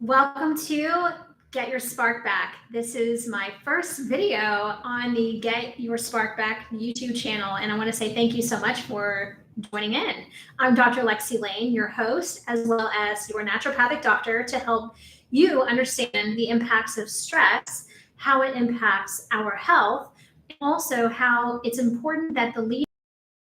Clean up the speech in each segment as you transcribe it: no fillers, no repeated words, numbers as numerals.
Welcome to Get Your Spark Back. This is my first video on the Get Your Spark Back YouTube channel, and I want to say thank you so much for joining in. I'm Dr. Lexi Lane, your host, as well as your naturopathic doctor, to help you understand the impacts of stress, how it impacts our health, and also how it's important that the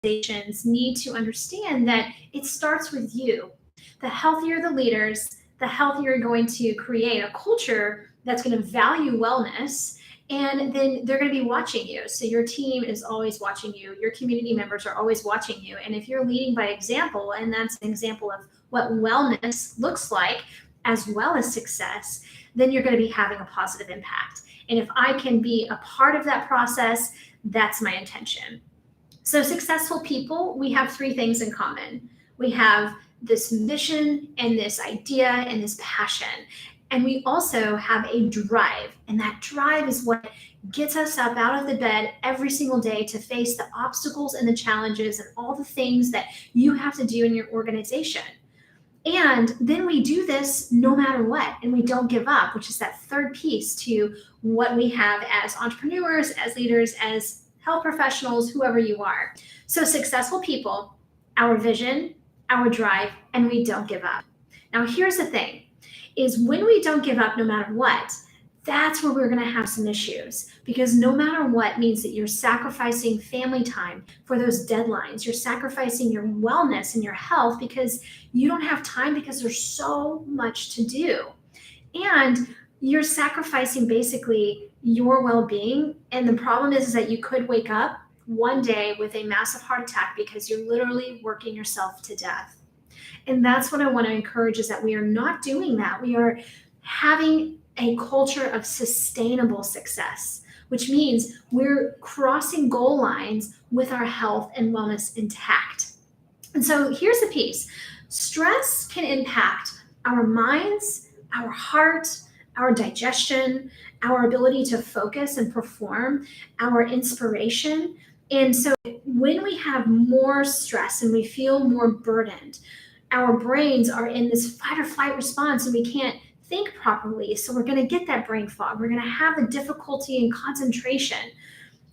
organizations need to understand that it starts with you. The healthier the leaders, the healthier you're going to create a culture that's going to value wellness. And then they're going to be watching you. So your team is always watching you. Your community members are always watching you. And if you're leading by example, and that's an example of what wellness looks like, as well as success, then you're going to be having a positive impact. And if I can be a part of that process, that's my intention. So, successful people, we have three things in common. We have this mission and this idea and this passion. And we also have a drive. And that drive is what gets us up out of the bed every single day to face the obstacles and the challenges and all the things that you have to do in your organization. And then we do this no matter what, and we don't give up, which is that third piece to what we have as entrepreneurs, as leaders, as health professionals, whoever you are. So, successful people, our vision, our drive, and we don't give up. Now, here's the thing is when we don't give up no matter what, that's where we're going to have some issues, because no matter what means that you're sacrificing family time for those deadlines. You're sacrificing your wellness and your health because you don't have time because there's so much to do. And you're sacrificing basically your well-being. And the problem is that you could wake up one day with a massive heart attack because you're literally working yourself to death. And that's what I want to encourage, is that we are not doing that. We are having a culture of sustainable success, which means we're crossing goal lines with our health and wellness intact. And so here's the piece. Stress can impact our minds, our heart, our digestion, our ability to focus and perform, our inspiration. And so when we have more stress and we feel more burdened, our brains are in this fight or flight response and we can't think properly. So we're going to get that brain fog. We're going to have the difficulty in concentration.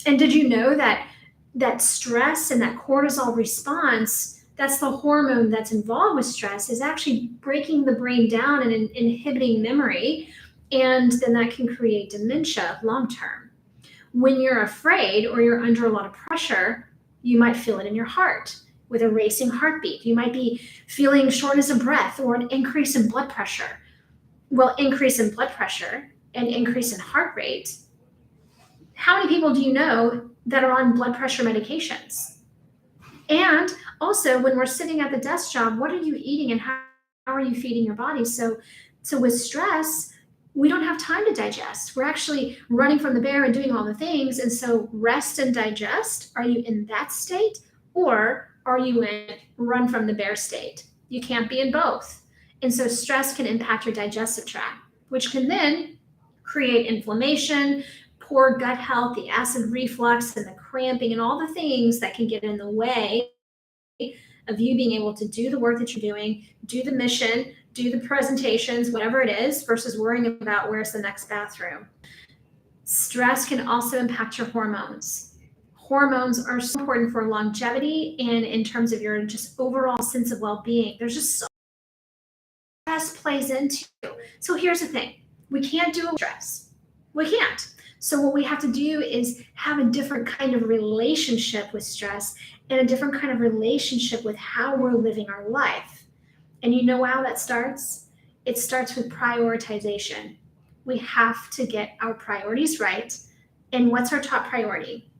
And did you know that stress and that cortisol response, that's the hormone that's involved with stress, is actually breaking the brain down and inhibiting memory. And then that can create dementia long term. When you're afraid or you're under a lot of pressure, you might feel it in your heart with a racing heartbeat. You might be feeling shortness of breath or an increase in blood pressure. Well, increase in blood pressure and increase in heart rate. How many people do you know that are on blood pressure medications? And also, when we're sitting at the desk job, what are you eating and how are you feeding your body? So with stress, we don't have time to digest. We're actually running from the bear and doing all the things. And so rest and digest, are you in that state, or are you in run from the bear state? You can't be in both. And so stress can impact your digestive tract, which can then create inflammation, poor gut health, the acid reflux, and the cramping, and all the things that can get in the way of you being able to do the work that you're doing, do the mission, do the presentations, whatever it is, versus worrying about where's the next bathroom. Stress can also impact your hormones. Hormones are so important for longevity and in terms of your just overall sense of well-being. There's just so stress plays into. So here's the thing. We can't do stress. We can't. So what we have to do is have a different kind of relationship with stress and a different kind of relationship with how we're living our life. And you know how that starts? It starts with prioritization. We have to get our priorities right. And what's our top priority?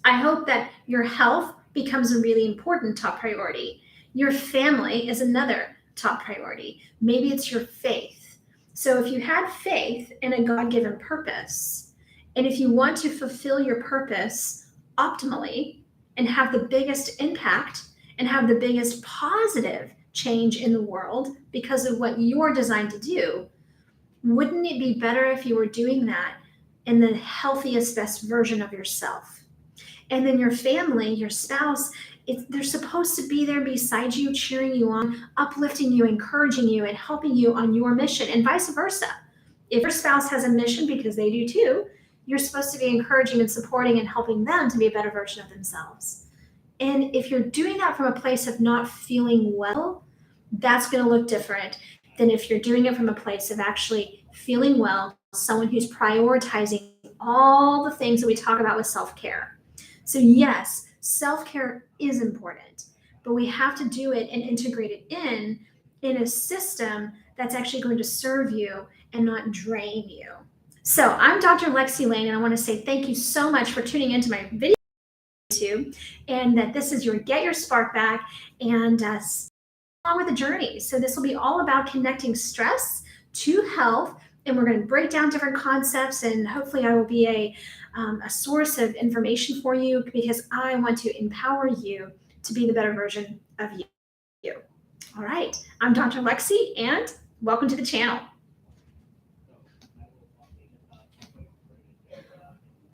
I hope that your health becomes a really important top priority. Your family is another top priority. Maybe it's your faith. So if you had faith in a God-given purpose, and if you want to fulfill your purpose optimally and have the biggest impact and have the biggest positive change in the world because of what you're designed to do, wouldn't it be better if you were doing that in the healthiest, best version of yourself? And then your family, your spouse, They're supposed to be there beside you, cheering you on, uplifting you, encouraging you, and helping you on your mission, and vice versa. If your spouse has a mission, because they do too, you're supposed to be encouraging and supporting and helping them to be a better version of themselves. And if you're doing that from a place of not feeling well, that's going to look different than if you're doing it from a place of actually feeling well, someone who's prioritizing all the things that we talk about with self-care. So yes, self-care is important, but we have to do it and integrate it in a system that's actually going to serve you and not drain you. So I'm Dr. Lexi Lane, and I want to say thank you so much for tuning into my video, and that this is your Get Your Spark Back, and along with the journey. So this will be all about connecting stress to health, and we're going to break down different concepts, and hopefully I will be a source of information for you, because I want to empower you to be the better version of you. All right, I'm Dr. Lexi, and welcome to the channel.